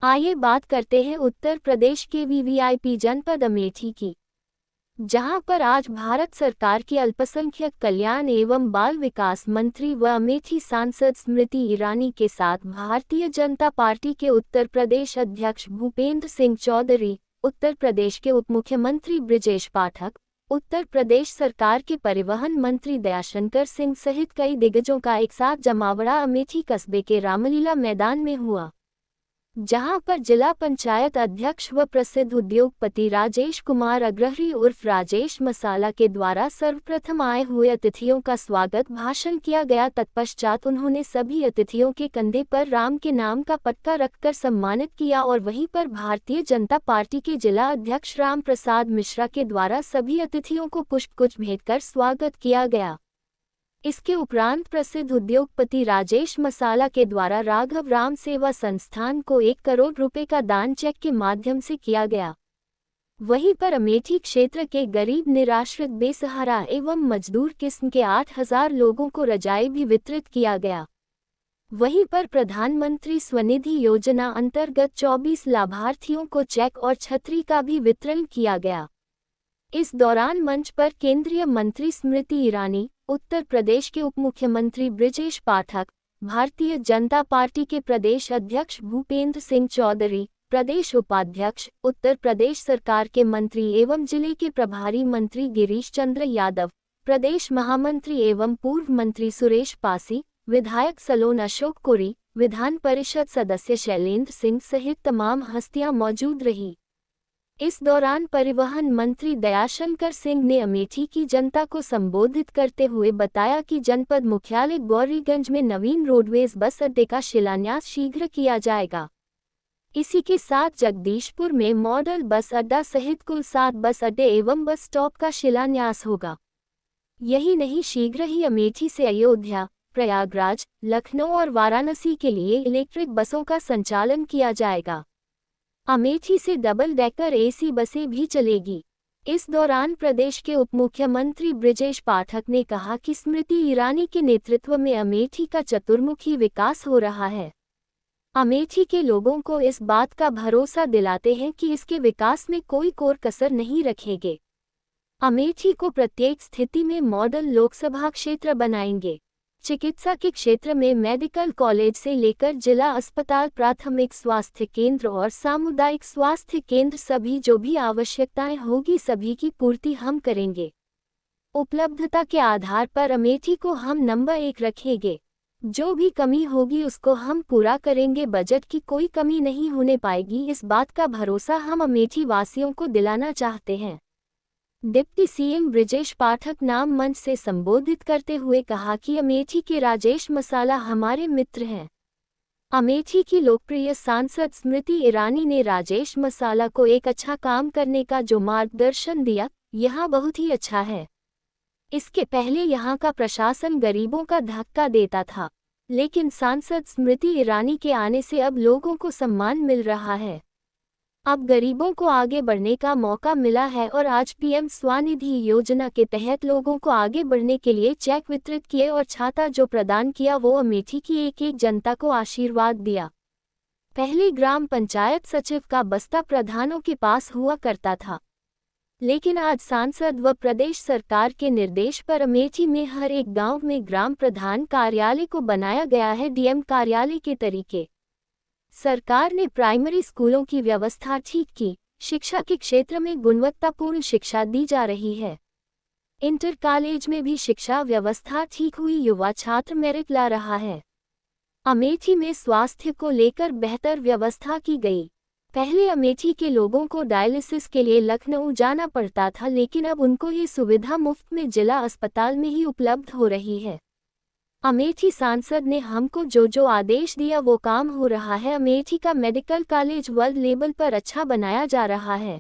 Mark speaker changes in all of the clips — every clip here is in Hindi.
Speaker 1: आइए बात करते हैं उत्तर प्रदेश के वीवीआईपी जनपद अमेठी की, जहां पर आज भारत सरकार की अल्पसंख्यक कल्याण एवं बाल विकास मंत्री व अमेठी सांसद स्मृति ईरानी के साथ भारतीय जनता पार्टी के उत्तर प्रदेश अध्यक्ष भूपेंद्र सिंह चौधरी, उत्तर प्रदेश के उपमुख्यमंत्री बृजेश पाठक, उत्तर प्रदेश सरकार के परिवहन मंत्री दयाशंकर सिंह सहित कई दिग्गजों का एक साथ जमावड़ा अमेठी कस्बे के रामलीला मैदान में हुआ, जहां पर जिला पंचायत अध्यक्ष व प्रसिद्ध उद्योगपति राजेश कुमार अग्रहरी उर्फ राजेश मसाला के द्वारा सर्वप्रथम आए हुए अतिथियों का स्वागत भाषण किया गया। तत्पश्चात उन्होंने सभी अतिथियों के कंधे पर राम के नाम का पटका रखकर सम्मानित किया और वहीं पर भारतीय जनता पार्टी के जिला अध्यक्ष राम प्रसाद मिश्रा के द्वारा सभी अतिथियों को पुष्पगुच्छ भेंट कर स्वागत किया गया। इसके उपरांत प्रसिद्ध उद्योगपति राजेश मसाला के द्वारा राघव राम सेवा संस्थान को 1 करोड़ रुपए का दान चेक के माध्यम से किया गया। वहीं पर अमेठी क्षेत्र के गरीब निराश्रित बेसहारा एवं मजदूर किस्म के 8,000 लोगों को रजाई भी वितरित किया गया। वहीं पर प्रधानमंत्री स्वनिधि योजना अंतर्गत 24 लाभार्थियों को चेक और छतरी का भी वितरण किया गया। इस दौरान मंच पर केंद्रीय मंत्री स्मृति ईरानी, उत्तर प्रदेश के उपमुख्यमंत्री बृजेश पाठक, भारतीय जनता पार्टी के प्रदेश अध्यक्ष भूपेंद्र सिंह चौधरी, प्रदेश उपाध्यक्ष, उत्तर प्रदेश सरकार के मंत्री एवं जिले के प्रभारी मंत्री गिरीश चंद्र यादव, प्रदेश महामंत्री एवं पूर्व मंत्री सुरेश पासी, विधायक सलोन अशोक कोरी, विधान परिषद सदस्य शैलेंद्र सिंह सहित तमाम हस्तियां मौजूद रही। इस दौरान परिवहन मंत्री दयाशंकर सिंह ने अमेठी की जनता को संबोधित करते हुए बताया कि जनपद मुख्यालय गौरीगंज में नवीन रोडवेज बस अड्डे का शिलान्यास शीघ्र किया जाएगा। इसी के साथ जगदीशपुर में मॉडल बस अड्डा सहित कुल 7 बस अड्डे एवं बस स्टॉप का शिलान्यास होगा। यही नहीं, शीघ्र ही अमेठी से अयोध्या, प्रयागराज, लखनऊ और वाराणसी के लिए इलेक्ट्रिक बसों का संचालन किया जाएगा। अमेठी से डबल डेकर एसी बसें भी चलेगी। इस दौरान प्रदेश के उपमुख्यमंत्री बृजेश पाठक ने कहा कि स्मृति ईरानी के नेतृत्व में अमेठी का चतुर्मुखी विकास हो रहा है। अमेठी के लोगों को इस बात का भरोसा दिलाते हैं कि इसके विकास में कोई कोर कसर नहीं रखेंगे। अमेठी को प्रत्येक स्थिति में मॉडल लोकसभा क्षेत्र बनाएंगे। चिकित्सा के क्षेत्र में मेडिकल कॉलेज से लेकर जिला अस्पताल, प्राथमिक स्वास्थ्य केंद्र और सामुदायिक स्वास्थ्य केंद्र, सभी जो भी आवश्यकताएं होगी सभी की पूर्ति हम करेंगे। उपलब्धता के आधार पर अमेठी को हम नंबर 1 रखेंगे। जो भी कमी होगी उसको हम पूरा करेंगे। बजट की कोई कमी नहीं होने पाएगी, इस बात का भरोसा हम अमेठी वासियों को दिलाना चाहते हैं। डिप्टी सीएम बृजेश पाठक नाम मंच से संबोधित करते हुए कहा कि अमेठी के राजेश मसाला हमारे मित्र हैं। अमेठी की लोकप्रिय सांसद स्मृति ईरानी ने राजेश मसाला को एक अच्छा काम करने का जो मार्गदर्शन दिया, यह बहुत ही अच्छा है। इसके पहले यहाँ का प्रशासन गरीबों का धक्का देता था, लेकिन सांसद स्मृति ईरानी के आने से अब लोगों को सम्मान मिल रहा है। अब गरीबों को आगे बढ़ने का मौका मिला है और आज पीएम स्वनिधि योजना के तहत लोगों को आगे बढ़ने के लिए चेक वितरित किए और छाता जो प्रदान किया वो अमेठी की एक जनता को आशीर्वाद दिया। पहले ग्राम पंचायत सचिव का बस्ता प्रधानों के पास हुआ करता था, लेकिन आज सांसद व प्रदेश सरकार के निर्देश पर अमेठी में हर एक गाँव में ग्राम प्रधान कार्यालय को बनाया गया है डीएम कार्यालय के तरीके। सरकार ने प्राइमरी स्कूलों की व्यवस्था ठीक की, शिक्षा के क्षेत्र में गुणवत्तापूर्ण शिक्षा दी जा रही है। इंटर कॉलेज में भी शिक्षा व्यवस्था ठीक हुई, युवा छात्र मेरिट ला रहा है। अमेठी में स्वास्थ्य को लेकर बेहतर व्यवस्था की गई। पहले अमेठी के लोगों को डायलिसिस के लिए लखनऊ जाना पड़ता था, लेकिन अब उनको ये सुविधा मुफ्त में जिला अस्पताल में ही उपलब्ध हो रही है। अमेठी सांसद ने हमको जो आदेश दिया वो काम हो रहा है। अमेठी का मेडिकल कॉलेज वर्ल्ड लेवल पर अच्छा बनाया जा रहा है।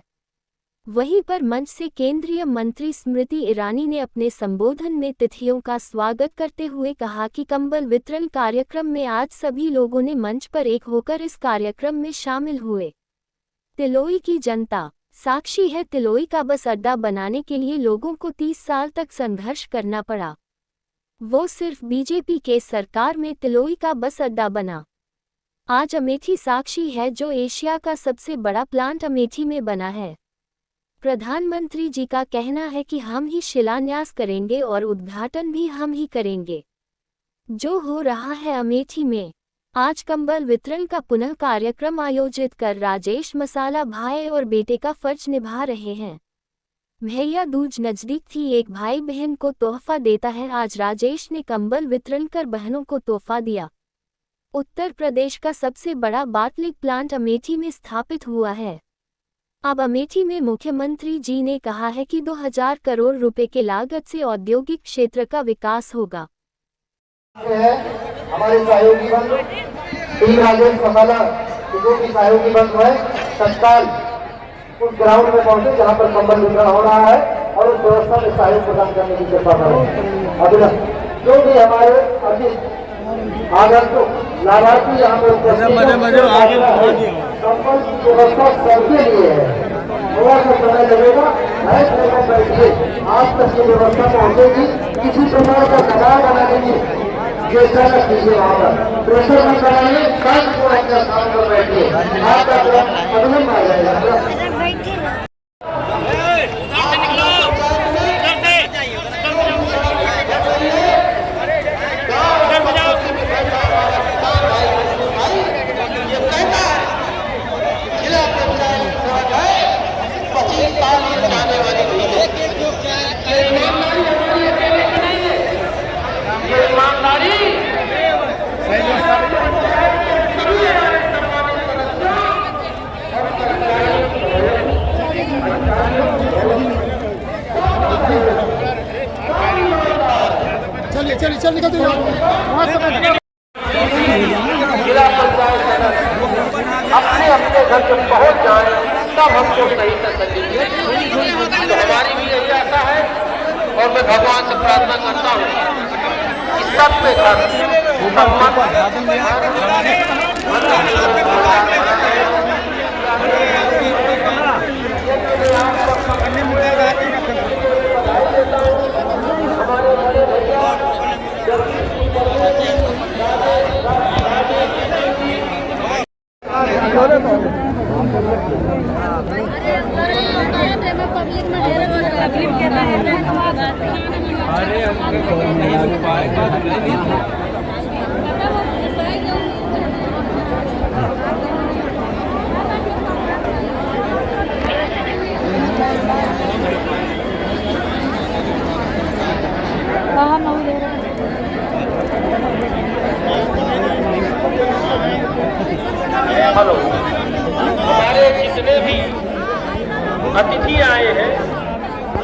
Speaker 1: वहीं पर मंच से केंद्रीय मंत्री स्मृति ईरानी ने अपने संबोधन में तिथियों का स्वागत करते हुए कहा कि कंबल वितरण कार्यक्रम में आज सभी लोगों ने मंच पर एक होकर इस कार्यक्रम में शामिल हुए। तिलोई की जनता साक्षी है, तिलोई का बस अड्डा बनाने के लिए लोगों को 30 साल तक संघर्ष करना पड़ा। वो सिर्फ बीजेपी के सरकार में तिलोई का बस अड्डा बना। आज अमेठी साक्षी है, जो एशिया का सबसे बड़ा प्लांट अमेठी में बना है। प्रधानमंत्री जी का कहना है कि हम ही शिलान्यास करेंगे और उद्घाटन भी हम ही करेंगे। जो हो रहा है अमेठी में, आज कंबल वितरण का पुनः कार्यक्रम आयोजित कर राजेश मसाला भाई और बेटे का फर्ज निभा रहे हैं। भैया दूज नजदीक थी, एक भाई बहन को तोहफा देता है। आज राजेश ने कंबल वितरण कर बहनों को तोहफा दिया। उत्तर प्रदेश का सबसे बड़ा बाटलिंग प्लांट अमेठी में स्थापित हुआ है। अब अमेठी में मुख्यमंत्री जी ने कहा है कि 2000 करोड़ रुपए के लागत से औद्योगिक क्षेत्र का विकास होगा।
Speaker 2: हमारे सहयोगी बंधु टीम राजेश मसाला जो भी सहयोगी बंधु है, तत्काल उस ग्राउंड में पहुंचे जहां पर कंबल वितरण हो रहा है और उस व्यवस्था में सहयोग प्रदान करने की कृपा करें। अभिनव जो भी हमारे अतिथि आगंतुक लाभार्थी यहाँ पर कंबल की व्यवस्था सबके लिए है। थोड़ा सा समय लगेगा, बैठिए, आज तक की व्यवस्था पहुंचेगी। किसी प्रकार का दबाव बनाने की चेष्टा न कीजिए, वहाँ पर प्रेशर न कराइए, शांत को अपने स्थान पर बैठिए। आपका अभिनंदन आ जाएगा। चल निकलते जिला पंचायत अपने अपने घर जब पहुंच जाए तब हमको सही कर सकेंगे। तो हमारी भी यही आशा है और मैं भगवान से प्रार्थना करता हूँ कि सब पे
Speaker 3: पब्लिक में तकलीफ कहता
Speaker 2: हेलो, हमारे जितने भी अतिथि आए हैं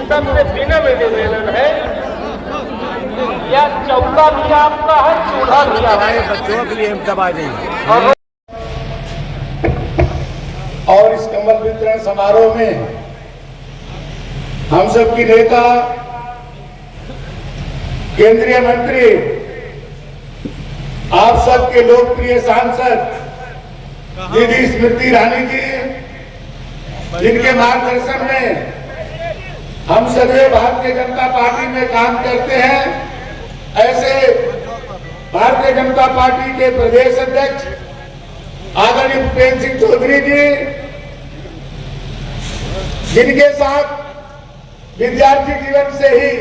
Speaker 2: सबसे विनम्र निवेदन है, या चौका भी आपका है, चूल्हा भी आपका बच्चों के लिए दबा देंगे। और इस कंबल वितरण समारोह में हम सबकी नेता केंद्रीय मंत्री, आप सबके लोकप्रिय सांसद दीदी स्मृति ईरानी जी, जिनके मार्गदर्शन में हम सभी भारतीय जनता पार्टी में काम करते हैं, ऐसे भारतीय जनता पार्टी के प्रदेश अध्यक्ष आदरणीय भूपेंद्र सिंह चौधरी जी, जिनके साथ विद्यार्थी जीवन से ही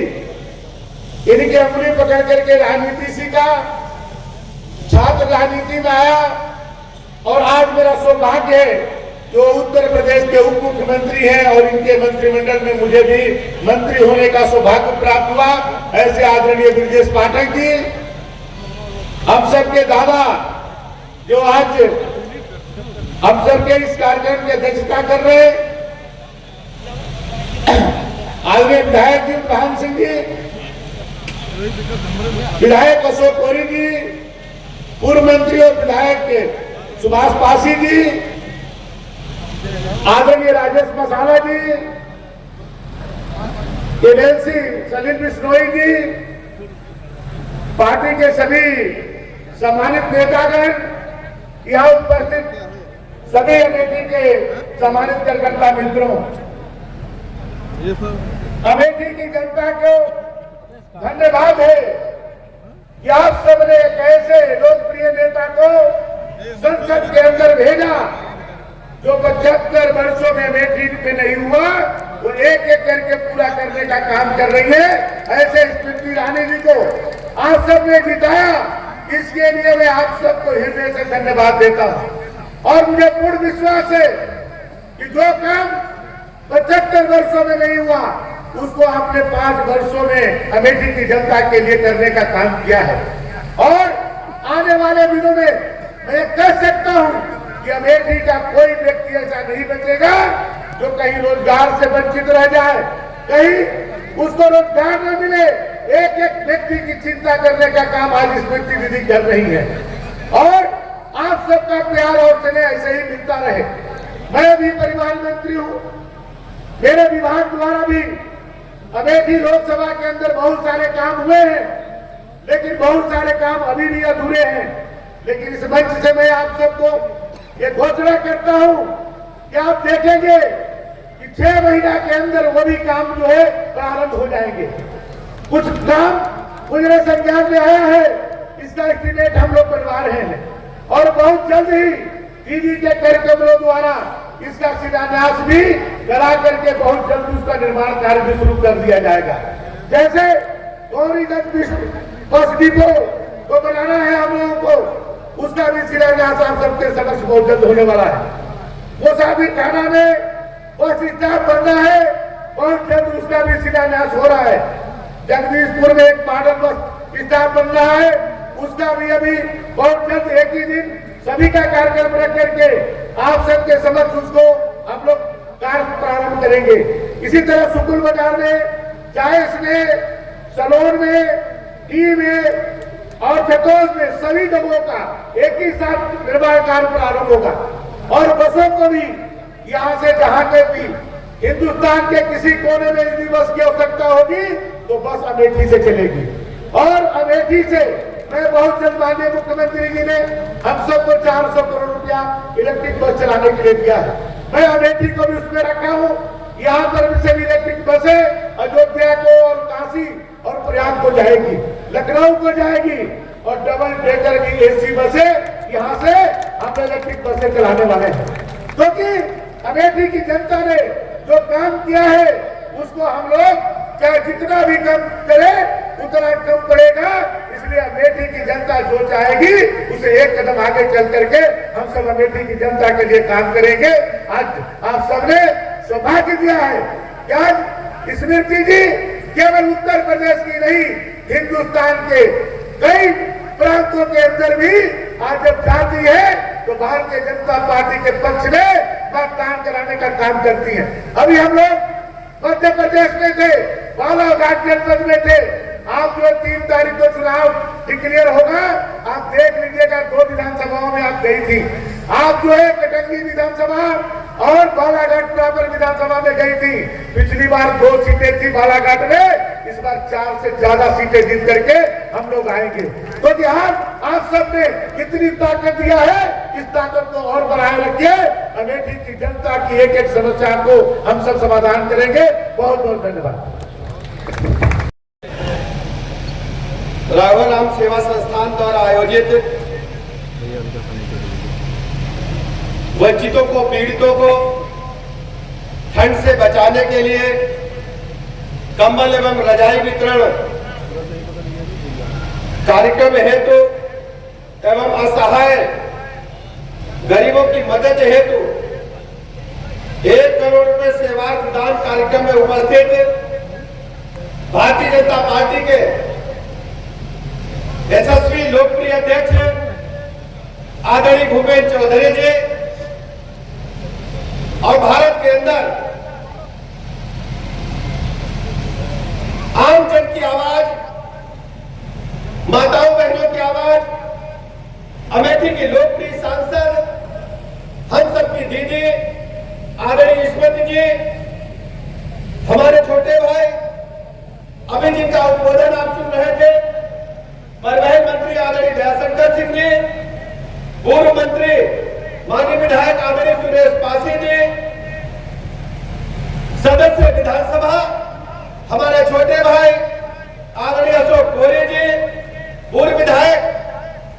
Speaker 2: इनके उंगली पकड़ करके राजनीति सीखा, छात्र राजनीति में आया और आज मेरा सौभाग्य है जो उत्तर प्रदेश के उप मुख्यमंत्री हैं और इनके मंत्रिमंडल में मुझे भी मंत्री होने का सौभाग्य प्राप्त हुआ। ऐसे आदरणीय ब्रजेश पाठक जी, हम सबके दादा जो आज हम सबके इस कार्यक्रम की अध्यक्षता कर रहे हैं, आदरणीय विधायक जी प्रधान सिंह जी, विधायक अशोक कोरी जी, पूर्व मंत्री और विधायक सुभाष पासी जी, आदरणीय राजेश मसाला जी, एमएलसी सलील बिश्नोई जी, पार्टी के सभी सम्मानित नेतागण, यहाँ उपस्थित सभी अमेठी के सम्मानित कार्यकर्ता मित्रों, अमेठी की जनता को धन्यवाद है कि आप सबने एक ऐसे लोकप्रिय नेता को संसद के अंदर भेजा, जो 75 वर्षों में अमेठी में नहीं हुआ वो एक एक करके पूरा करने का काम कर रही है। ऐसे स्मृति ईरानी जी को आप सबने जिताया, इसके लिए मैं आप सबको हृदय से धन्यवाद देता हूं। और मुझे पूर्ण विश्वास है कि जो काम 75 वर्षों में नहीं हुआ उसको आपने 5 वर्षों में अमेठी की जनता के लिए करने का काम किया है। और आने वाले दिनों में मैं कह सकता हूं कि अमेठी का कोई व्यक्ति ऐसा नहीं बचेगा जो कहीं रोजगार से वंचित रह जाए, कहीं उसको रोजगार न मिले। एक एक व्यक्ति की चिंता करने का काम आज स्मृति निधि कर रही है। और आप सबका प्यार और स्नेह ऐसे ही मिलता रहे। मैं भी परिवहन मंत्री हूं, मेरे विभाग द्वारा भी अमेठी लोकसभा के अंदर बहुत सारे काम हुए हैं, लेकिन बहुत सारे काम अभी भी अधूरे हैं। लेकिन इस मंच से मैं आप सबको ये घोषणा करता हूं कि आप देखेंगे कि 6 महीना के अंदर वो भी काम जो है प्रारंभ हो जाएंगे। कुछ काम मुझे संज्ञान में आया है, इसका एस्टीमेट हम लोग बनवा रहे हैं और बहुत जल्द ही दीदी के कार्यक्रमों द्वारा इसका शिलान्यास भी करा करके बहुत जल्द उसका निर्माण कार्य भी शुरू कर दिया जाएगा। जैसे गौरीगंज बस डिपो को बनाना है हम लोगों को, उसका भी शिलान्यास आप सबके समक्ष बहुत जल्द होने वाला है। वो साबी थाना में बस स्टॉप बनना है, बहुत जल्द उसका भी शिलान्यास हो रहा है। जगदीशपुर में एक मॉडल बस स्टॉप बनना है, उसका भी अभी बहुत जल्द एक ही दिन सभी का कार्यक्रम रख करके आप सबके समक्ष उसको हम लोग कार्य प्रारंभ करेंगे। इसी तरह सुकुल बाजार में, जायस में, सलोन में, टी में और छतौज में सभी जगहों का एक ही साथ निर्माण कार्य प्रारंभ होगा। और बसों को भी यहाँ से जहां तक भी हिंदुस्तान के किसी कोने में यदि बस की आवश्यकता होगी तो बस अमेठी से चलेगी। और अमेठी से मैं बहुत जल्द माननीय मुख्यमंत्री जी ने हम सबको 400 करोड़ रुपया इलेक्ट्रिक बस चलाने के लिए दिया है। मैं अमेठी को भी उसमें रखा हूँ। यहाँ पर से भी इलेक्ट्रिक बसें अयोध्या को और काशी और प्रयाग को जाएगी, लखनऊ को जाएगी और डबल डेकर की एसी बसें यहाँ से हम इलेक्ट्रिक बसें चलाने वाले हैं। क्योंकि अमेठी की जनता ने जो काम किया है उसको हम लोग चाहे जितना भी कम करें उतना कम पड़ेगा। इसलिए अमेठी की जनता जो चाहेगी उसे एक कदम आगे चल करके हम सब अमेठी की जनता के लिए काम करेंगे। आज आप सबने सौभाग्य दिया है कि आज स्मृति जी केवल उत्तर प्रदेश की नहीं, हिंदुस्तान के कई प्रांतों के अंदर भी आज जब जाती है तो भारतीय जनता पार्टी के पक्ष में मतदान कराने का काम करती है। अभी हम लोग मध्य प्रदेश में थे, बालाघाट जनपद में थे। आप जो 3 तारीख को चुनाव डिक्लेयर होगा, आप देख लीजिएगा 2 विधानसभाओं में आप गई थी। आप जो है कटंगी विधानसभा और बालाघाट प्रॉपर विधानसभा में गई थी। पिछली बार 2 सीटें थी बालाघाट में, इस बार 4 से ज्यादा सीटें जीत करके हम लोग आएंगे। तो बिहार आप सबने कितनी ताकत दिया है, इस ताकत को और बढ़ाए रखिए। अमेठी की जनता की एक एक समस्या को हम सब समाधान करेंगे। बहुत बहुत धन्यवाद।
Speaker 4: राघव राम सेवा संस्थान द्वारा आयोजित वंचितों को, पीड़ितों को ठंड से बचाने के लिए कंबल एवं रजाई वितरण कार्यक्रम हेतु एवं असहाय गरीबों की मदद हेतु 1 करोड़ रुपए सेवार्थ दान कार्यक्रम में उपस्थित भारतीय जनता पार्टी के यशस्वी लोकप्रिय अध्यक्ष आदरणीय भूपेंद्र चौधरी जी और भारत के अंदर आम जन की आवाज, माताओं बहनों की आवाज, अमेठी की लोकप्रिय सांसद, हम सबकी दीदी आदरणीय स्मृति जी, हमारे छोटे भाई अभी जिनका उद्बोधन आप सुन रहे थे, परिवहन मंत्री आदरणीय दयाशंकर सिंह जी, पूर्व मंत्री माननीय विधायक आदरणीय सुरेश पासी जी, सदस्य विधानसभा हमारे छोटे भाई आदरणीय अशोक कोरे जी, पूर्व विधायक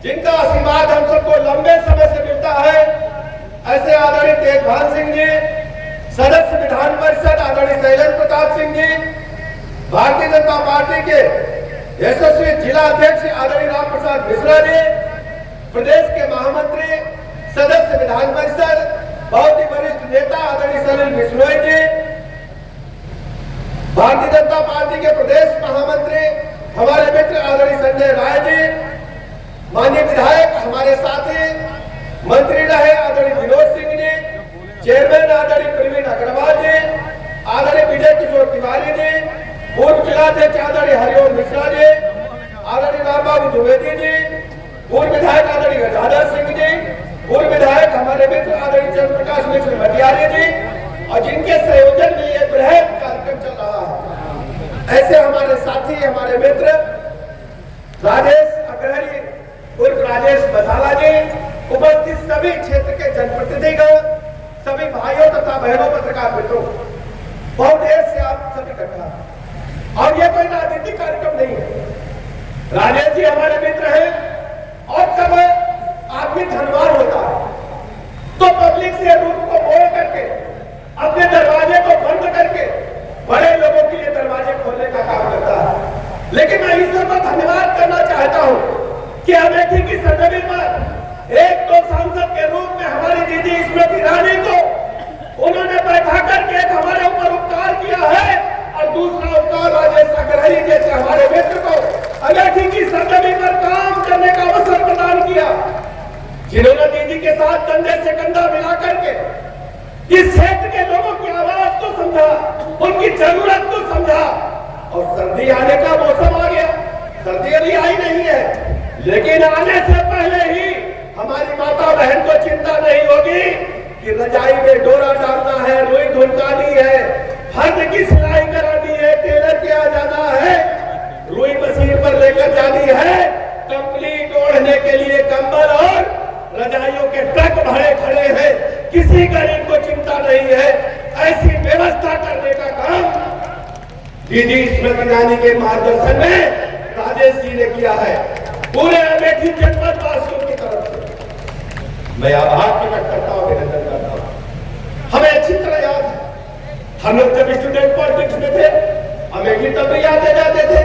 Speaker 4: जिनका आशीर्वाद हम सबको लंबे समय से सदस्य विधान परिषद आदरणीय शैलेंद्र प्रताप सिंह जी, भारतीय जनता पार्टी के यशस्वी जिला अध्यक्ष आदरणीय राम प्रसाद मिश्रा जी, प्रदेश के महामंत्री सदस्य विधान परिषद बहुत ही वरिष्ठ नेता आदरणीय सलील बिश्नोई जी, भारतीय जनता पार्टी के प्रदेश महामंत्री हमारे मित्र आदरणीय संजय राय जी, माननीय विधायक हमारे साथी मंत्री रहे आदरणीय विनोद सिंह जी, चेयरमैन आदरणीय प्रवीण अग्रवाल जी, आदरणीय विजय किशोर तिवारी जी, पूर्व जिलाध्यक्ष आदरणीय हरिओम मिश्रा जी, आदरणीय राम बाबू द्विवेदी जी, पूर्व विधायक आदरणीय गजाधर सिंह जी, पूर्व विधायक हमारे मित्र आदरणीय चंद्र प्रकाश मिश्र भटियारी जी, और जिनके संयोजन में ये बृहद कार्यक्रम चल रहा है, ऐसे हमारे साथी हमारे मित्र राजेश अग्रहरी उर्फ राजेश बसाला जी, उपस्थित सभी क्षेत्र के जनप्रतिनिधिगण, सभी भाइयों तथा बहनों पत्रकार मित्रों, बहुत देर से आप सभी इकट्ठा, और ये कोई राजनीतिक कार्यक्रम नहीं है। राजेश जी हमारे मित्र हैं, और जब आदमी धनवान होता है तो पब्लिक से रूप को मोड़ करके अपने दरवाजे को बंद करके बड़े लोगों के लिए दरवाजे खोलने का काम करता है। लेकिन मैं ईश्वर को धन्यवाद करना चाहता हूं कि अमेठी की सरजमीन पर एक तो सांसद के रूप में हमारी दीदी स्मृति ईरानी को उन्होंने बैठा करके एक हमारे ऊपर उपकार किया है, और दूसरा उपकार राजेश अग्रहरी जैसे हमारे मित्र को अमेठी की सरजमीन पर काम करने का अवसर प्रदान किया, जिन्होंने दीदी के साथ कंधे से कंधा मिला करके इस क्षेत्र के लोगों की आवाज को समझा, उनकी जरूरत को समझा। और सर्दी आने का मौसम आ गया, सर्दी अभी आई नहीं है, लेकिन आने से पहले ही हमारी माता बहन को चिंता नहीं होगी कि रजाई में डोरा डालना है, रुई धुलकानी है, फर्द की सिलाई करानी है, टेलर के आ जाना है, रुई मशीन पर लेकर जानी है, कंप्लीट ओढ़ने के लिए कंबल और रजाइयों के ट्रक भरे खड़े हैं, किसी गरीब को चिंता नहीं है। ऐसी व्यवस्था करने का काम दीदी स्मृति ईरानी के मार्गदर्शन में राजेश जी ने किया है। पूरे अमेठी जनपद वासियों की तरफ से मैं आभार प्रकट करता हूं, अभिनंदन करता हूं। हमें अच्छी तरह याद है, हम लोग जब स्टूडेंट पॉलिटिक्स में थे, अमेठी तब भी याद जाते थे।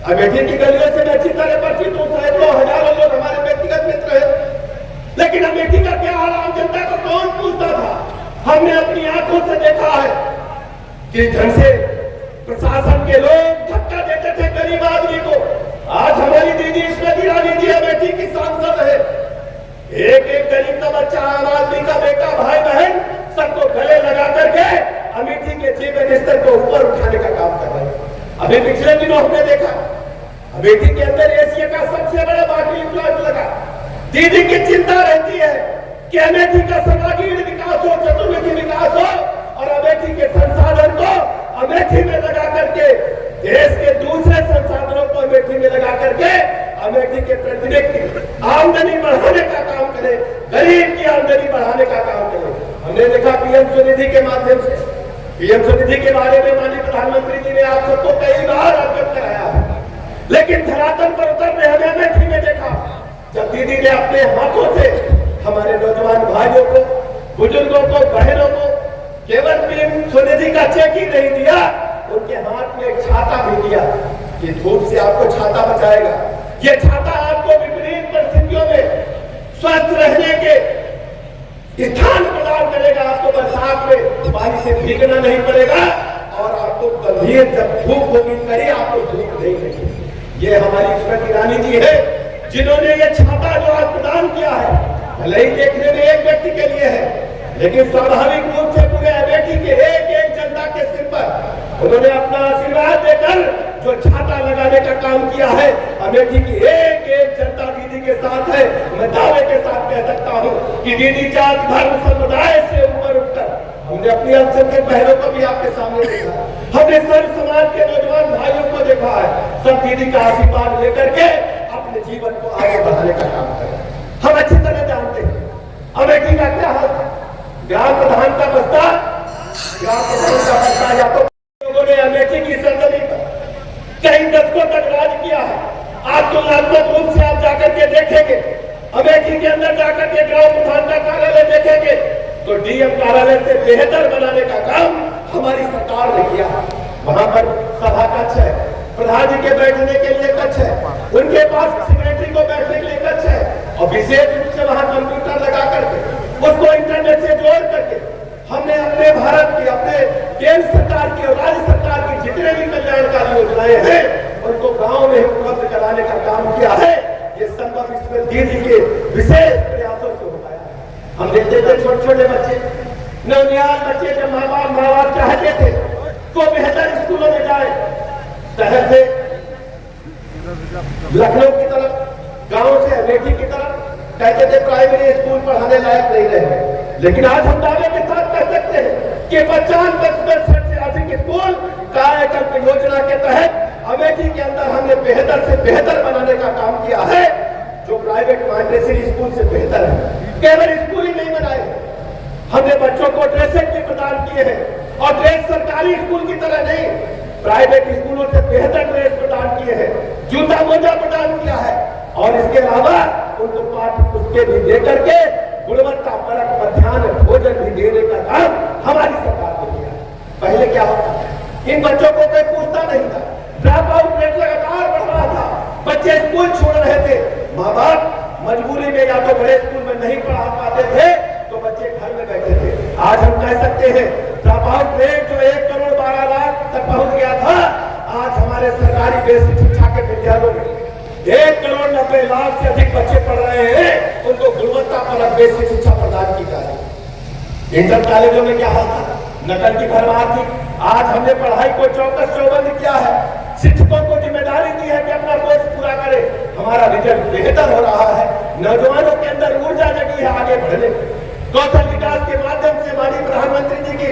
Speaker 4: अमेठी की गलियों से मैं अच्छी तरह परिचित हूं, सैकड़ों हजारों लोग हमारे व्यक्तिगत मित्र हैं, लेकिन अमेठी का क्या हाल आम जनता को कौन पूछता था? हमने अपनी आंखों से देखा है कि ढंग से प्रशासन के लोग धक्का देते थे गरीब आदमी को। आज हमारी दीदी स्मृति ईरानी जी अमेठी की सांसद है, एक एक गरीब का बच्चा, आम आदमी का बेटा, भाई बहन, सबको गले लगा करके अमेठी के जीवन स्तर को ऊपर उठाने का काम कर रहे हैं। अभी पिछले दिनों हमने देखा अमेठी के अंदर एशिया का सबसे बड़ा बाटली प्लांट लगा। दीदी की चिंता रहती है कि अमेठी का सर्वांगीण विकास हो, चतुर्मुखी विकास हो, और अमेठी के संसाधन को अमेठी में लगा करके देश के दूसरे संसाधनों को अमेठी में लगा करके अमेठी के प्रतिनिधि आमदनी बढ़ाने का काम करे, गरीब की आमदनी बढ़ाने का काम करे। हमने देखा पीएम स्वनिधि के माध्यम से, पीएम स्वनिधि के बारे में माननीय प्रधानमंत्री जी ने आप सबको कई बार अवगत कराया है, लेकिन धरातल पर उतरने हमें अमेठी में देखा जब दीदी ने अपने हाथों से हमारे नौजवान भाइयों को, बुजुर्गों को, बहनों को केवल पीएम स्वनिधि का चेक ही नहीं दिया, उनके हाथ में एक छाता भी दिया कि धूप से आपको छाता बचाएगा। ये छाता आपको विपरीत परिस्थितियों में स्वस्थ रहने के स्थान प्रदान करेगा, आपको बरसात में पानी से भीगना नहीं पड़ेगा, और आपको गंभीर जब धूप होगी कहीं आपको धूप नहीं लगेगी। ये हमारी स्मृति ईरानी जी है जिन्होंने ये छाता जो आज प्रदान किया है, भले ही देखने में एक व्यक्ति के लिए है, लेकिन स्वाभाविक रूप से पूरे अमेठी के एक एक जनता के सिर पर उन्होंने अपना आशीर्वाद देकर जो छाता लगाने का काम किया है। अमेठी की एक एक जनता दीदी के साथ है। मैं दावे के साथ कह सकता हूँ कि दीदी जात धर्म समुदाय से ऊपर उठकर, हमने अपनी अल्पसंख्यक बहनों को भी आपके सामने देखा, हमने सर्व समाज के नौजवान भाइयों को देखा है, सब दीदी का आशीर्वाद लेकर के अपने जीवन को आगे बढ़ाने का काम करें। हम अच्छी तरह जानते हैं अमेठी का क्या हाल है। ग्राम प्रधान का बस्ता, ग्राम प्रधान का बस्ता या तो लोगों ने अमेठी की सरजमीन पर कई दशकों तक राज किया है। आज तुलनात्मक रूप से आप जाकर के देखेंगे, अमेठी के अंदर जाकर के ग्राम प्रधान का कार्यालय देखेंगे तो डीएम कार्यालय से बेहतर बनाने का काम हमारी सरकार ने किया। वहां पर सभा कक्ष है, प्रधान जी के बैठने के लिए कक्ष है, उनके पास सेक्रेटरी को बैठने के लिए कक्ष है, और विशेष रूप से वहां कंप्यूटर लगा करके उसको इंटरनेट से जोड़ करके हमने अपने भारत की, अपने केंद्र सरकार की और राज्य सरकार की जितने भी कल्याणकारी योजनाएं हैं उनको गांव में उपलब्ध कराने का काम किया है। ये संभव इसमें दीदी के विशेष प्रयासों से हो पाया है। हम देखते थे छोटे छोटे बच्चे, नवनिहाल बच्चे, जब माँ बाप चाहते थे तो बेहतर स्कूलों में जाए, शहर से लखनऊ की तरफ, गांव से अमेठी की तरफ, कहते थे प्राइमरी स्कूल पढ़ाने लायक नहीं रहे। लेकिन आज हम दावे के साथ कह सकते हैं कि 50% से अधिक स्कूल कायाकल्प योजना के तहत अमेठी के अंदर हमने बेहतर से बेहतर बनाने का काम किया है, जो प्राइवेट मॉन्टेसरी स्कूल से बेहतर है। केवल स्कूल ही नहीं बनाए, हमने बच्चों को ड्रेसेस भी प्रदान किए हैं, और ड्रेस सरकारी स्कूल की तरह नहीं, प्राइवेट स्कूलों से बेहतर ड्रेस प्रदान किए हैं, जूता मोजा प्रदान किया है, और इसके अलावा उनको पाठ्य पुस्तकें भी देकर के गुणवत्ता परक मध्याह्न भोजन भी देने का काम हमारी सरकार ने किया। पहले क्या होता था, इन बच्चों को कोई पूछता नहीं था, ड्रॉप आउट रेट लगातार बढ़ रहा था, बच्चे स्कूल छोड़ रहे थे, माँ बाप मजबूरी में या तो बड़े स्कूल में नहीं पढ़ा पाते थे तो बच्चे घर में बैठे थे। आज हम कह सकते हैं ड्रॉप आउट रेट जो 1 करोड़ 12 लाख तक पहुंच गया था, आज हमारे सरकारी बेसिक शिक्षा के विद्यालयों में 1 करोड़ 90 लाख से अधिक बच्चे पढ़ रहे हैं, उनको गुणवत्ता पर बेसिक शिक्षा प्रदान की जा रही है। इंटर कॉलेजों में क्या हाल था, नकल की भरमार थी। आज हमने पढ़ाई को चौकस चौबंद किया है, शिक्षकों को जिम्मेदारी दी है कि अपना कोर्स पूरा करें, हमारा रिजल्ट बेहतर हो रहा है, नौजवानों के अंदर ऊर्जा जगी है आगे बढ़ने। कौशल विकास के माध्यम से माननीय प्रधानमंत्री जी की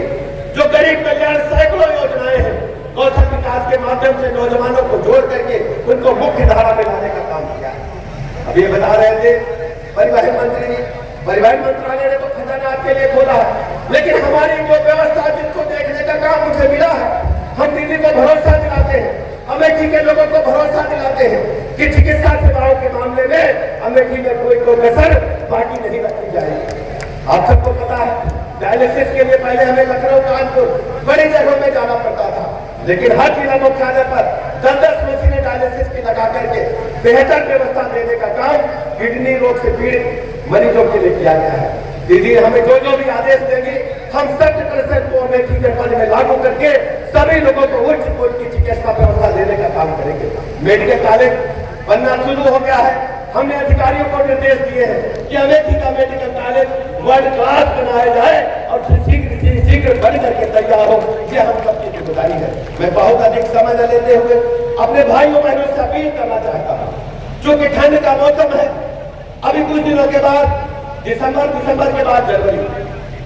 Speaker 4: जो गरीब कल्याण सैकड़ों योजनाएं हैं, कौशल विकास के माध्यम से नौजवानों को जोड़ करके उनको मुख्य धारा में लाने का काम किया। अब ये बता रहे थे परिवहन मंत्री जी, परिवहन मंत्रालय ने तो खजाना आपके लिए खोला है, लेकिन हमारी जो व्यवस्था जिनको देखने का काम मुझे मिला है, हम दिल्ली को भरोसा दिलाते हैं, अमेठी के लोगों को भरोसा दिलाते हैं कि चिकित्सा सेवाओं के मामले में अमेठी में कोई कसर बाकी नहीं रखी जाएगी। आप सबको पता है डायलिसिस के लिए पहले हमें लखनऊ, कानपुर बड़ी जगहों में जाना पड़ता था, लेकिन हर जिला मुख्यालय पर 10-10 मशीनें डायलिसिस की लगा करके बेहतर व्यवस्था देने का काम किडनी रोग से पीड़ित मरीजों के लिए किया गया है। दीदी हमें जो भी आदेश देंगे हम 100% को अमेठी जनपद में लागू करके सभी लोगों को उच्च कोटि की चिकित्सा व्यवस्था देने का काम करेंगे। मेडिकल कॉलेज बनना शुरू हो गया है, हमने अधिकारियों को निर्देश दिए हैं कि अमेठी का मेडिकल कॉलेज वर्ल्ड क्लास बनाया जाए और शीघ्र बन करके तैयार हो, ये हम सबकी जिम्मेदारी है। मैं बहुत अधिक समय न लेते हुए अपने भाइयों बहनों से अपील करना चाहता हूँ, चूंकि ठंड का मौसम है, अभी कुछ दिनों के बाद दिसंबर के बाद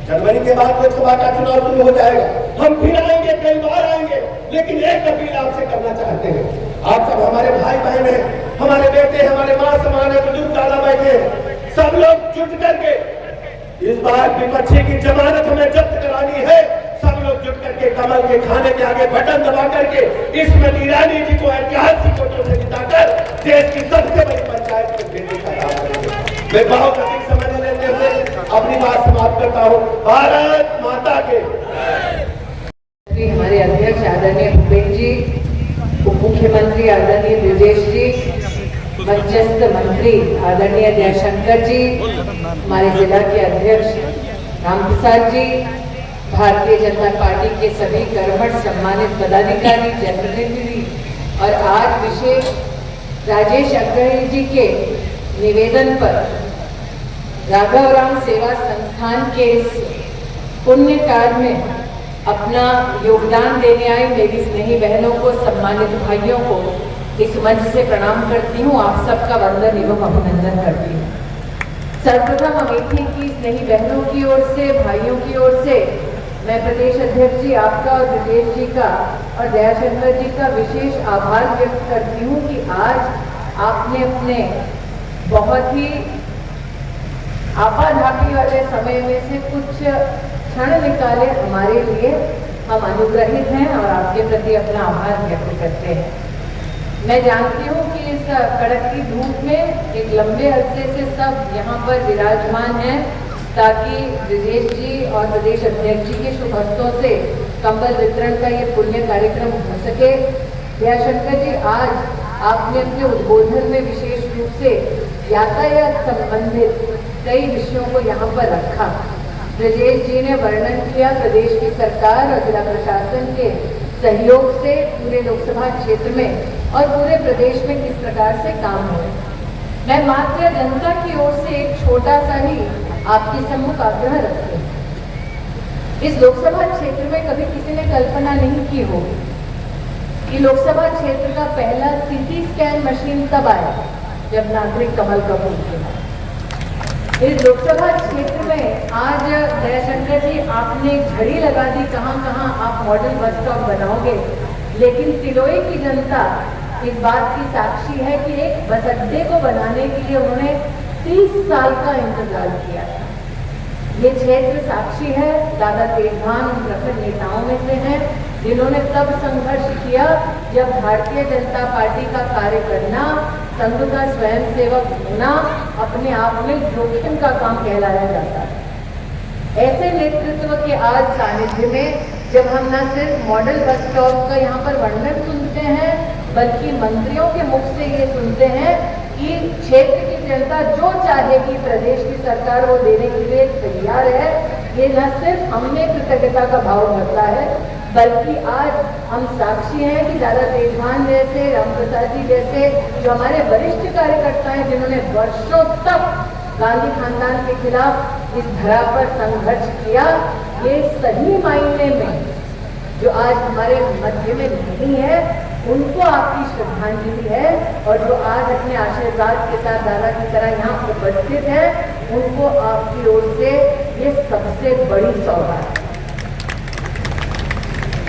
Speaker 4: जनवरी के बाद लोकसभा का चुनाव शुरू हो जाएगा। हम फिर आएंगे, कई बार आएंगे, लेकिन एक अपील आपसे करना चाहते हैं, आप सब हमारे भाई बहन हैं, हमारे बेटे, हमारे माँ समान है, बुजुर्ग दादा बैठे हैं, सब लोग जुट करके इस बार विपक्षी की जमानत हमें जब्त करानी है। सब लोग जुट करके कमल के खाने के आगे बटन दबा करके स्मृति ईरानी जी को ऐतिहासिक वोटों से जिताकर देश की सबसे बड़ी पंचायत को देने का काम करेंगे। मैं बहुत अधिक समय न लेते हुए अपनी बात समाप्त करता हूँ। भारत माता के।
Speaker 3: हमारे अध्यक्ष आदरणीय भूपेन्द्र जी, उप मुख्यमंत्री आदरणीय ब्रजेश जी, मध्यस्थ मंत्री आदरणीय जयशंकर जी, हमारे जिला के अध्यक्ष रामप्रसाद जी, भारतीय जनता पार्टी के सभी कर्मठ सम्मानित पदाधिकारी, जनप्रतिनिधि, और आज विशेष राजेश अग्रणी जी के निवेदन पर राघव राम सेवा संस्थान के इस पुण्य कार्य में अपना योगदान देने आई मेरी स्नेही बहनों को, सम्मानित भाइयों को इस मंच से प्रणाम करती हूँ। आप सबका वंदन एवं अभिनंदन करती हूँ। सर्वप्रथम अमेठी की स्नेही बहनों की ओर से, भाइयों की ओर से मैं प्रदेश अध्यक्ष जी आपका और ब्रजेश जी का और दयाशंकर जी का विशेष आभार व्यक्त करती हूँ कि आज आपने अपने बहुत ही आपाधापी वाले समय में से कुछ क्षण निकाले हमारे लिए। हम अनुग्रहित हैं और आपके प्रति अपना आभार व्यक्त करते हैं। मैं जानती हूँ कि इस कड़क की धूप में एक लंबे अरसे से सब यहाँ पर विराजमान हैं ताकि ब्रजेश जी और प्रदेश अध्यक्ष जी के शुभ हस्तों से कंबल वितरण का ये पुण्य कार्यक्रम हो सके। दयाशंकर जी, आज आपने अपने उद्बोधन में विशेष रूप से यातायात संबंधित कई विषयों को यहाँ पर रखा। ब्रजेश जी ने वर्णन किया प्रदेश की सरकार और जिला प्रशासन के सहयोग से पूरे लोकसभा क्षेत्र में और पूरे प्रदेश में किस प्रकार से काम हो रहे। मैं मात्र जनता की ओर से एक छोटा सा ही आपके सम्मुख आग्रह रखती हूँ। इस लोकसभा क्षेत्र में कभी किसी ने कल्पना नहीं की होगी कि लोकसभा क्षेत्र का पहला सीटी स्कैन मशीन तब आया जब नागरिक कमल कपूर थे। इस लोकसभा क्षेत्र में आज दयाशंकर जी आपने झड़ी लगा दी कहाँ कहाँ आप मॉडल बस स्टॉप बनाओगे, लेकिन तिलोई की जनता इस बात की साक्षी है कि एक बस अड्डे को बनाने के लिए उन्होंने 30 साल का इंतजार किया था। ये क्षेत्र साक्षी है, दादा तेजभान उन प्रखर नेताओं में से हैं जिन्होंने तब संघर्ष किया जब भारतीय जनता पार्टी का कार्य करना, संघ का स्वयंसेवक होना अपने आप में जोखिम का काम कहलाया जाता है। ऐसे नेतृत्व के आज सानिध्य में जब हम न सिर्फ मॉडल बस स्टॉप का यहाँ पर वर्णन सुनते हैं, बल्कि मंत्रियों के मुख से ये सुनते हैं कि क्षेत्र की जनता जो चाहेगी प्रदेश की सरकार वो देने के लिए तैयार है, ये न सिर्फ हमने कृतज्ञता का भाव भरता है, बल्कि आज हम साक्षी हैं कि दादा तेजभान जैसे, रामप्रसाद जी जैसे जो हमारे वरिष्ठ कार्यकर्ता हैं जिन्होंने वर्षों तक गांधी खानदान के खिलाफ इस धरा पर संघर्ष किया, ये सही मायने में जो आज हमारे मध्य में नहीं है उनको आपकी श्रद्धांजलि है, और जो आज अपने आशीर्वाद के साथ दादा की तरह यहाँ उपस्थित है उनको आपकी ओर से ये सबसे बड़ी सौगात है।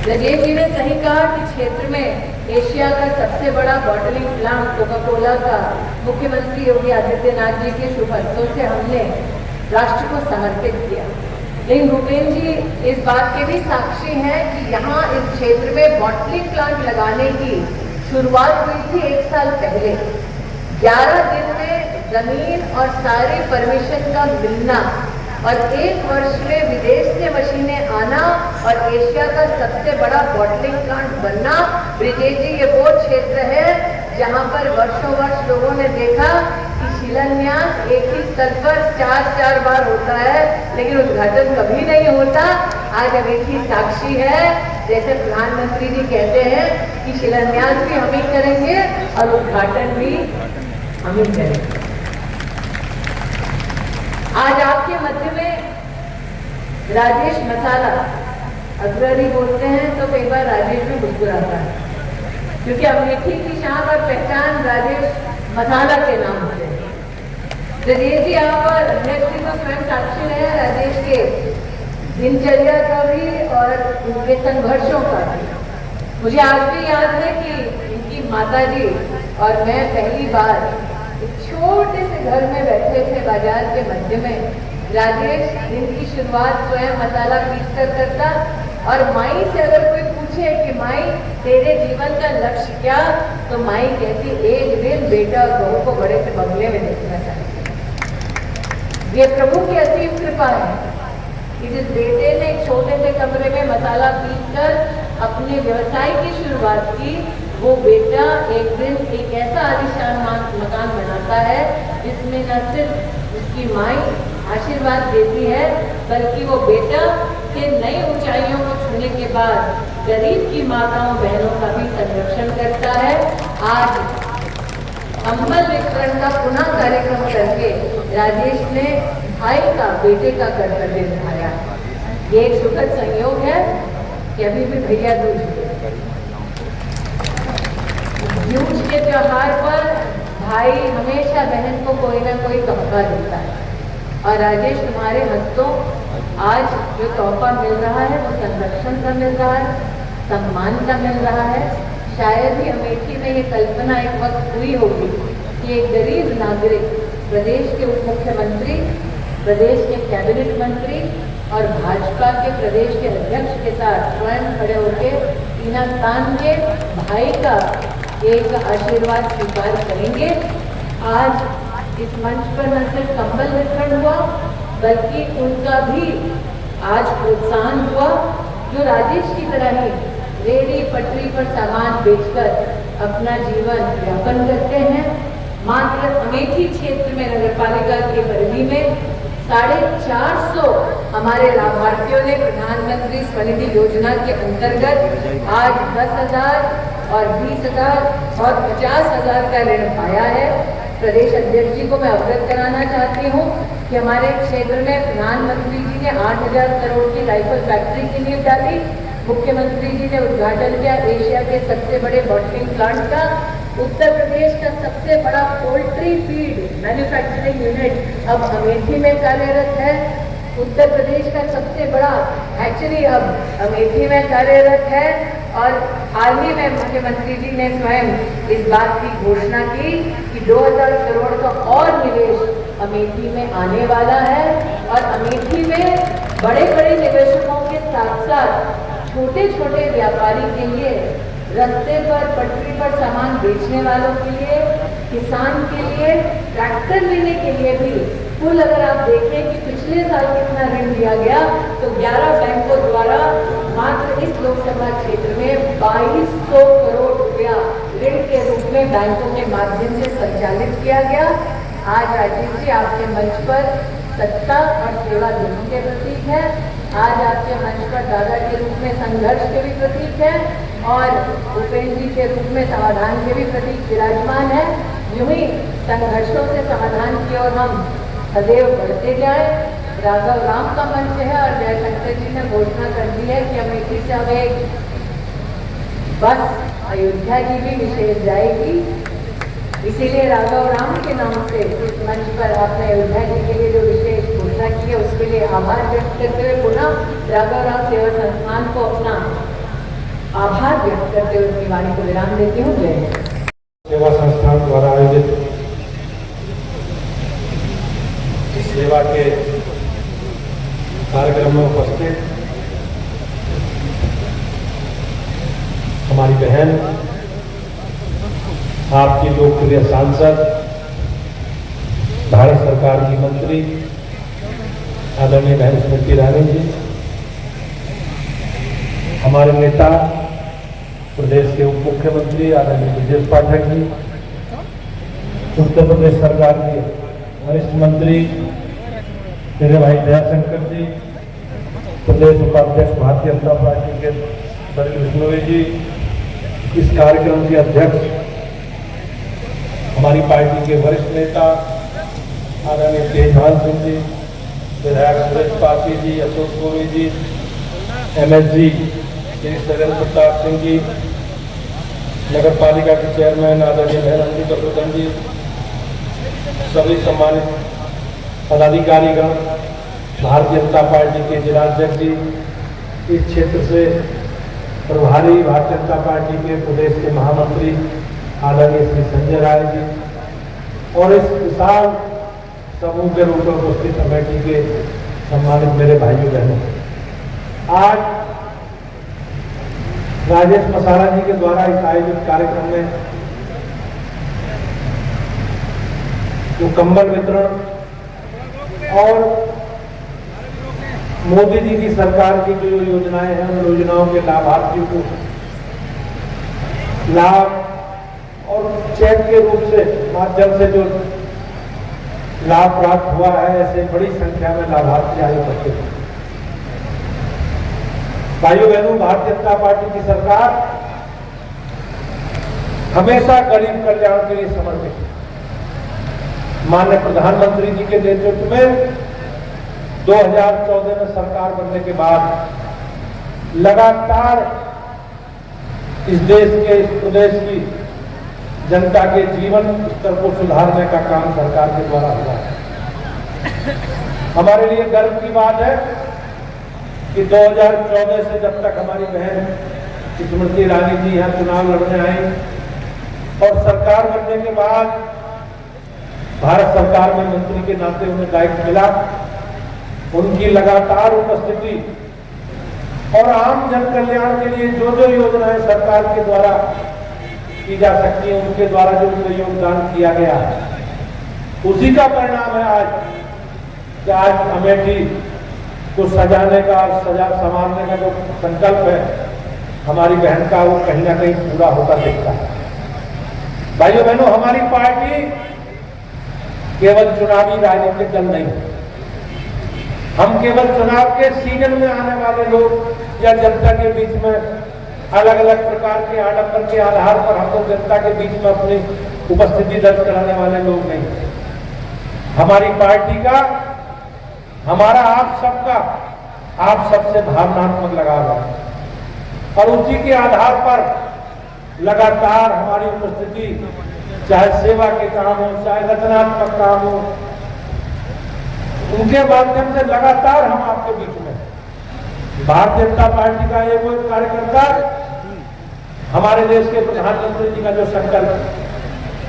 Speaker 3: ब्रजेश जी ने सही कहा कि क्षेत्र में एशिया का सबसे बड़ा बॉटलिंग प्लांट कोका कोला का मुख्यमंत्री योगी आदित्यनाथ जी के शुभ हस्तों से हमने राष्ट्र को समर्पित किया। लेकिन भूपेन्द्र जी इस बात के भी साक्षी हैं कि यहाँ इस क्षेत्र में बॉटलिंग प्लांट लगाने की शुरुआत हुई थी 1 साल पहले। 11 दिन में जमीन और सारी परमिशन का मिलना और 1 वर्ष में विदेश से मशीनें आना और एशिया का सबसे बड़ा बॉटलिंग प्लांट बनना। ब्रिजेश जी, ये वो क्षेत्र है जहाँ पर वर्षों वर्ष लोगों ने देखा कि शिलान्यास एक ही स्थल पर 4 बार होता है, लेकिन उद्घाटन कभी नहीं होता। आज अमेठी साक्षी है, जैसे प्रधानमंत्री जी कहते हैं कि शिलान्यास भी हम ही करेंगे और उद्घाटन भी हम ही करेंगे। आज आपके मध्य में राजेश मसाला, अग्रणी बोलते हैं तो कई बार राजेश में मुस्कुराता है, क्योंकि अमेठी की शान और पहचान राजेश मसाला के नाम से। ब्रजेश जी आप और अध्यक्ष जी को स्वयं साक्षी रहे हैं राजेश के दिनचर्या का भी और उनके संघर्षों का भी। मुझे आज भी याद है कि इनकी माता जी और मैं पहली बार एक छोटे से घर में बैठे थे बाजार के मध्य में। राजेश दिन की शुरुआत स्वयं मसाला पीस कर करता, और माई से अगर कोई पूछे कि माई तेरे जीवन का लक्ष्य क्या, तो माई कहती एक दिन बेटा और बहू को बड़े से बंगले में देखना चाहिए। ये प्रभु की असीम कृपा है कि जिस बेटे ने एक छोटे से कमरे में मसाला पीस कर अपने व्यवसाय की शुरुआत की, वो बेटा एक दिन एक ऐसा आलीशान मकान बनाता है जिसमें न सिर्फ उसकी माई आशीर्वाद देती है, बल्कि वो बेटा के नई ऊंचाइयों को छूने के बाद गरीब की माताओं बहनों का भी संरक्षण करता है। आज कंबल वितरण का पुनः कार्यक्रम करके राजेश ने भाई का बेटे का कर्तव्य निभाया। ये एक सुखद संयोग है कि अभी भी भैया दूज के त्योहार पर भाई हमेशा बहन को कोई ना कोई तोहफा देता है, और राजेश तुम्हारे हस्तों आज जो तोहफा मिल रहा है वो संरक्षण का मिल रहा है, सम्मान का मिल रहा है। शायद ही अमेठी में ये कल्पना एक वक्त हुई होगी कि एक गरीब नागरिक प्रदेश के उप मुख्यमंत्री, प्रदेश के कैबिनेट मंत्री और भाजपा के प्रदेश के अध्यक्ष के साथ स्वयं खड़े होकर सीना तान के भाई का एक आशीर्वाद स्वीकार करेंगे। आज इस मंच पर न सिर्फ कंबल वितरण हुआ, बल्कि उनका भी आज प्रोत्साहन हुआ, जो राजेश की तरह ही रेहड़ी पटरी पर सामान बेचकर अपना जीवन यापन करते हैं। मात्र अमेठी क्षेत्र में नगरपालिका की परिधि में 450 हमारे लाभार्थियों ने प्रधानमंत्री स्वनिधि योजना के अंतर्गत आज 10,000 और 20,000 और 50,000 का ऋण पाया है। प्रदेश अध्यक्ष जी को मैं अवगत कराना चाहती हूँ कि हमारे क्षेत्र में प्रधानमंत्री जी ने 8,000 करोड़ की राइफल फैक्ट्री की नींव डाली। मुख्यमंत्री जी ने उद्घाटन किया एशिया के सबसे बड़े बॉटलिंग प्लांट का। उत्तर प्रदेश का सबसे बड़ा पोल्ट्री फीड मैन्युफैक्चरिंग यूनिट अब अमेठी में कार्यरत है। उत्तर प्रदेश का सबसे बड़ा हैचरी अब अमेठी में कार्यरत है। और हाल ही में मुख्यमंत्री जी ने स्वयं इस बात की घोषणा की कि 2,000 करोड़ का और निवेश अमेठी में आने वाला है। और अमेठी में बड़े बड़े निवेशकों के साथ साथ छोटे छोटे व्यापारी के लिए, रास्ते पर पटरी पर सामान बेचने वालों के लिए, किसान के लिए, ट्रैक्टर लेने के लिए भी कुल अगर आप देखें कि पिछले साल कितना ऋण दिया गया तो 11 बैंकों द्वारा मात्र इस लोकसभा क्षेत्र में 2200 करोड़ रुपया ऋण के रूप में बैंकों के माध्यम से संचालित किया गया। आज राजीव जी आपके मंच पर सत्ता और सेवा दोनों के प्रतीक है। आज आपके मंच पर दादा के रूप में संघर्ष के भी प्रतीक है और भूपेंद्र जी के रूप में समाधान के भी प्रतीक विराजमान है। यूं ही संघर्षों से समाधान की ओर हम सदैव बढ़ते जाए। राघव राम का मंच है और जयशंकर जी ने घोषणा कर दी है कि अमेठी से अब एक बस अयोध्या की भी विशेष जाएगी। इसीलिए राघव राम के नाम से इस मंच पर आपने अयोध्या जी के लिए जो विशेष घोषणा की है उसके लिए आभार व्यक्त करते हुए पुनः राघव राम सेवा संस्थान को अपना आभार व्यक्त करते हुए अपनी वाणी को विराम देती हूँ। जय हिंद।
Speaker 5: सेवा संस्थान द्वारा आयोजित इस सेवा के कार्यक्रम में उपस्थित हमारी बहन, आपकी लोकप्रिय सांसद, भारत सरकार की मंत्री आदरणीय बहन स्मृति ईरानी जी, हमारे नेता प्रदेश के उप मुख्यमंत्री आदरणीय ब्रजेश पाठक जी, उत्तर प्रदेश सरकार के वरिष्ठ मंत्री मेरे भाई दयाशंकर जी, प्रदेश उपाध्यक्ष भारतीय जनता पार्टी के सरिल विष्णोई जी, इस कार्यक्रम के अध्यक्ष हमारी पार्टी के वरिष्ठ नेता आदरणीय तेजपाल सिंह जी, विधायक सुरेश पासी जी, अशोक गोवी जी, MSG श्री सगन प्रताप सिंह जी, नगर पालिका के चेयरमैन आदरणीय बहन अंबिका प्रधान जी, सभी सम्मानित पदाधिकारीगण, भारतीय जनता पार्टी के जिलाध्यक्ष जी, इस क्षेत्र से प्रभारी भारतीय जनता पार्टी के प्रदेश के महामंत्री आदरणीय श्री संजय राय जी और इस विशाल समूह के रूप में उपस्थित अमेठी के सम्मानित मेरे भाइयों बहनों, आज राजेश मसाला जी के द्वारा इस आयोजित कार्यक्रम में जो कंबल वितरण और मोदी जी की सरकार की जो योजनाएं हैं उन योजनाओं के लाभार्थियों को लाभ और चेक के रूप से माध्यम से जो लाभ प्राप्त हुआ है, ऐसे बड़ी संख्या में लाभार्थी आए उपस्थित हैं। भाइयों बहनों, भारतीय जनता पार्टी की सरकार हमेशा गरीब कल्याण के लिए समर्पित है। माननीय प्रधानमंत्री जी के नेतृत्व में 2014 में सरकार बनने के बाद लगातार इस देश के, इस प्रदेश की जनता के जीवन स्तर को सुधारने का काम सरकार के द्वारा हुआ है। हमारे लिए गर्व की बात है कि 2014 से जब तक हमारी बहन स्मृति ईरानी जी यहाँ चुनाव लड़ने आई और सरकार बनने के बाद भारत सरकार में मंत्री के नाते उन्हें दायित्व मिला, उनकी लगातार उपस्थिति और आम जन कल्याण के लिए जो जो योजनाएं सरकार के द्वारा की जा सकती है, उनके द्वारा जो उनका योगदान किया गया है, उसी का परिणाम है आज कि आज अमेठी को सजाने का और संवारने का जो संकल्प है हमारी बहन का, वो कहीं ना कहीं पूरा होता दिखता है। भाइयों बहनों, हमारी पार्टी केवल चुनावी राजनीतिक दल नहीं है। हम केवल चुनाव के सीजन में आने वाले लोग या जनता के बीच में अलग अलग प्रकार के आडंबर के आधार पर हम लोग जनता के बीच में अपनी उपस्थिति दर्ज कराने वाले लोग नहीं। हमारी पार्टी का, हमारा आप सबसे भावनात्मक लगाव है और उसी के आधार पर लगातार हमारी उपस्थिति, चाहे सेवा के काम हो, चाहे रचनात्मक काम हो, उनके माध्यम से लगातार हम आपके बीच में। भारतीय जनता पार्टी का एक वो कार्यकर्ता हमारे देश के प्रधानमंत्री जी का जो संकल्प है,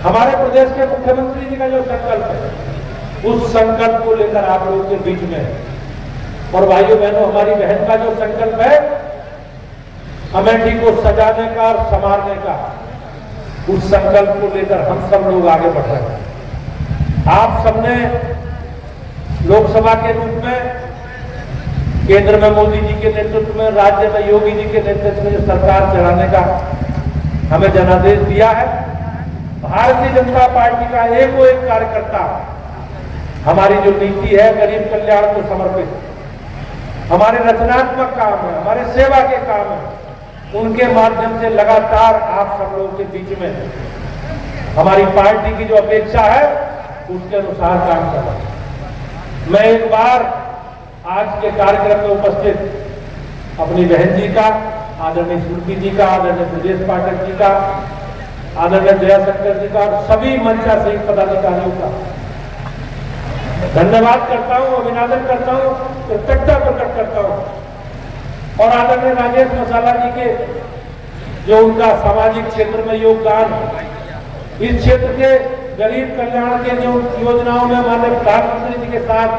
Speaker 5: हमारे प्रदेश के मुख्यमंत्री जी का जो संकल्प है, उस संकल्प को लेकर आप लोगों के बीच में है। और भाइयों बहनों, हमारी बहन का जो संकल्प है अमेठी को सजाने का और संवारने का, उस संकल्प को लेकर हम सब लोग आगे बढ़ रहे हैं। आप सबने लोकसभा के रूप में केंद्र में मोदी जी के नेतृत्व में, राज्य में योगी जी के नेतृत्व में सरकार चलाने का हमें जनादेश दिया है। भारतीय जनता पार्टी का एक कार्यकर्ता हमारी जो नीति है गरीब कल्याण को समर्पित, हमारे रचनात्मक काम है, हमारे सेवा के काम है, उनके माध्यम से लगातार आप सब लोगों के बीच में हमारी पार्टी की जो अपेक्षा है उसके अनुसार काम कर रहा है। मैं एक बार आज के कार्यक्रम में उपस्थित अपनी बहन जी का, आदरणीय स्मृति जी का, आदरणीय ब्रजेश पाठक जी का, आदरणीय दयाशंकर जी का और सभी मंचा से पदाधिकारियों का धन्यवाद करता हूं, अभिनंदन करता हूं, कृतज्ञता प्रकट करता हूं। और आदरणीय राजेश मसाला जी के जो उनका सामाजिक क्षेत्र में योगदान, इस क्षेत्र के गरीब कल्याण के जो योजनाओं में माननीय प्रधानमंत्री जी के साथ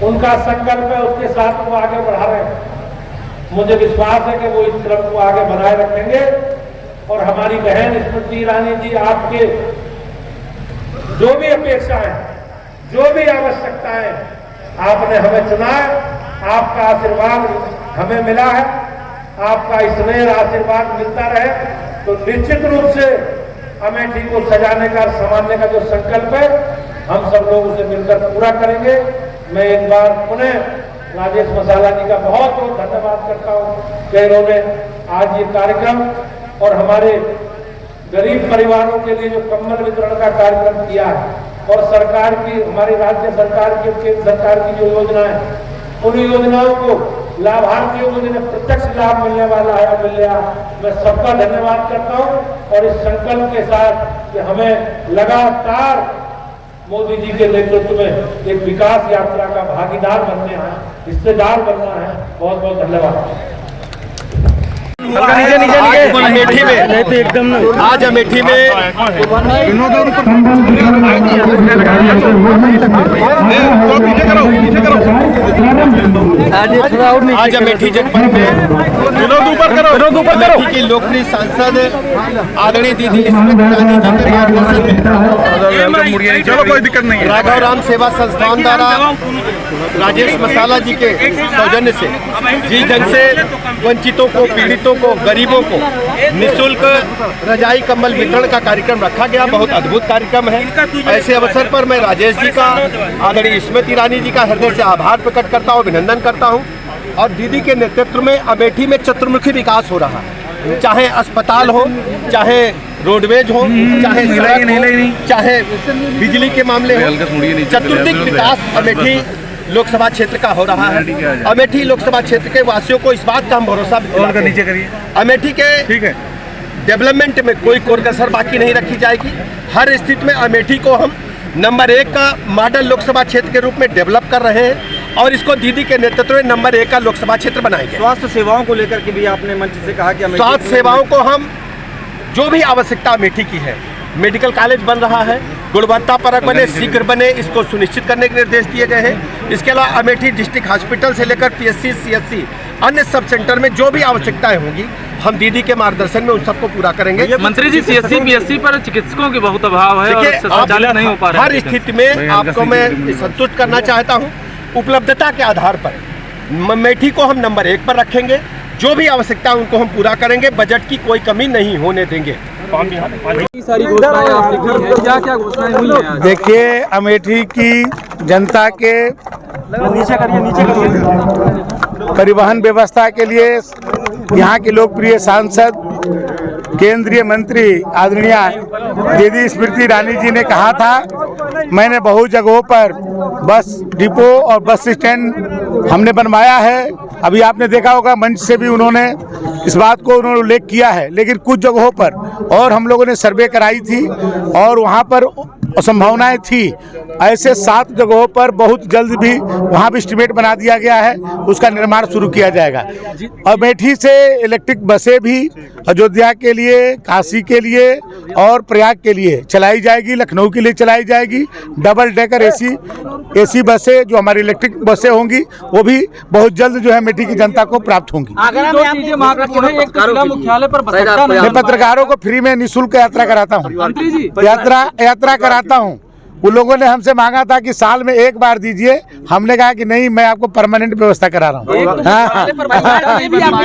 Speaker 5: उनका संकल्प है, उसके साथ वो आगे बढ़ा रहे हैं। मुझे विश्वास है कि वो इस क्रम को आगे बनाए रखेंगे और हमारी बहन स्मृति ईरानी जी, आपके जो भी अपेक्षाएं, जो भी आवश्यकता है, आपने हमें चुना है, आपका आशीर्वाद हमें मिला है, आपका स्नेह आशीर्वाद मिलता रहे तो निश्चित रूप से अमेठी को सजाने का, संवारने का जो संकल्प है हम सब लोग उसे मिलकर पूरा करेंगे। मैं एक बार पुनः राजेश मसाला जी का बहुत बहुत धन्यवाद करता हूँ कि इन्होंने आज ये कार्यक्रम और हमारे गरीब परिवारों के लिए जो कंबल वितरण का कार्यक्रम किया है और सरकार की, हमारी राज्य सरकार की, केंद्र सरकार की जो योजना है, उन योजनाओं को लाभार्थियों को जिन्हें प्रत्यक्ष लाभ मिलने वाला है, मिल रहा, मैं सबका धन्यवाद करता हूं। और इस संकल्प के साथ कि हमें लगातार मोदी जी के नेतृत्व में एक विकास यात्रा का भागीदार बनने हैं, हिस्सेदार बनना है। बहुत बहुत धन्यवाद।
Speaker 4: अमेठी में आज अमेठी में आज अमेठी जनपद में अमेठी की लोकप्रिय सांसद आदरणीय दीदी स्मृति ईरानी जी के मार्गदर्शन में राघव राम सेवा संस्थान द्वारा राजेश मसाला जी के सौजन्य से जी जन से वंचितों को, पीड़ितों को, गरीबों को निःशुल्क रजाई कंबल वितरण का कार्यक्रम रखा गया। बहुत अद्भुत कार्यक्रम है। ऐसे अवसर पर मैं राजेश जी का, आदरणीय स्मृति ईरानी जी का हृदय से आभार प्रकट करता हूँ, अभिनंदन करता हूँ। और दीदी के नेतृत्व में अमेठी में चतुर्मुखी विकास हो रहा है, चाहे अस्पताल हो, चाहे रोडवेज हो, चाहे सड़क हो, चाहे बिजली के मामले हो, चतुर्दिक विकास अमेठी लोकसभा क्षेत्र का हो रहा है। अमेठी लोकसभा क्षेत्र के वासियों को इस बात का हम भरोसा अमेठी के डेवलपमेंट में कोई कोर-कसर बाकी नहीं रखी जाएगी। हर स्थिति में अमेठी को हम नंबर 1 का मॉडल लोकसभा क्षेत्र के रूप में डेवलप कर रहे हैं और इसको दीदी के नेतृत्व में नंबर 1 का लोकसभा क्षेत्र बनाएंगे।
Speaker 6: स्वास्थ्य सेवाओं को लेकर के भी आपने मंच से कहा कि
Speaker 4: स्वास्थ्य सेवाओं को हम जो भी आवश्यकता अमेठी की है, मेडिकल कॉलेज बन रहा है, गुणवत्तापरक बने, शीघ्र बने, इसको सुनिश्चित करने के निर्देश दिए गए हैं। इसके अलावा अमेठी डिस्ट्रिक्ट हॉस्पिटल से लेकर PSC, CSC, अन्य सब सेंटर में जो भी आवश्यकताएं होंगी हम दीदी के मार्गदर्शन में उन सबको पूरा करेंगे।
Speaker 7: मंत्री जी, CSC PSC पर चिकित्सकों की बहुत अभाव है और शौचालय नहीं हो पा रहा है।
Speaker 4: हर स्थिति में आपको मैं संतुष्ट करना चाहता हूँ। उपलब्धता के आधार पर अमेठी को हम नंबर 1 पर रखेंगे। जो भी आवश्यकता है उनको हम पूरा करेंगे। बजट की कोई कमी नहीं होने देंगे।
Speaker 7: सारी घोषणाएं आपने की हैं, क्या क्या घोषणाएं हुई हैं?
Speaker 2: देखिए, अमेठी की जनता के परिवहन व्यवस्था के लिए यहाँ के लोकप्रिय सांसद केंद्रीय मंत्री आदरणीय दीदी स्मृति ईरानी जी ने कहा था, मैंने बहुत जगहों पर बस डिपो और बस स्टैंड हमने बनवाया है। अभी आपने देखा होगा मंच से भी उन्होंने इस बात को उन्होंने उल्लेख किया है। लेकिन कुछ जगहों पर और हम लोगों ने सर्वे कराई थी और वहाँ पर असंभावनाएं थी। ऐसे 7 जगहों पर बहुत जल्द भी वहाँ भी एस्टीमेट बना दिया गया है, उसका निर्माण शुरू किया जाएगा। अमेठी से इलेक्ट्रिक बसें भी अयोध्या के लिए, काशी के लिए और प्रयाग के लिए चलाई जाएगी, लखनऊ के लिए चलाई जाएगी। डबल डेकर एसी बसें जो हमारी इलेक्ट्रिक बसें होंगी वो भी बहुत जल्द जो है अमेठी की जनता को प्राप्त होंगी। मैं पत्रकारों को फ्री में निःशुल्क यात्रा कराता हूँ, यात्रा कराता हूँ। उन लोगों ने हमसे मांगा था कि साल में 1 बार दीजिए, हमने कहा कि नहीं, मैं आपको परमानेंट व्यवस्था करा रहा हूँ।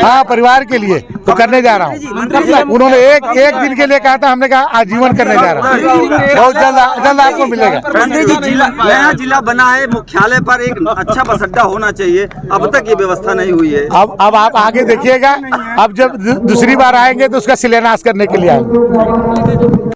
Speaker 2: हाँ, परिवार के लिए तो करने जा रहा हूँ। उन्होंने एक दिन के लिए कहा था, हमने कहा आजीवन करने जा रहा हूँ। बहुत जल्द आपको मिलेगा।
Speaker 6: नया जिला बना है, मुख्यालय पर एक अच्छा बस अड्डा होना चाहिए, अब तक ये व्यवस्था नहीं हुई है।
Speaker 2: अब आप आगे देखिएगा, अब जब दूसरी बार आएंगे तो उसका शिलान्यास करने के लिए आएंगे।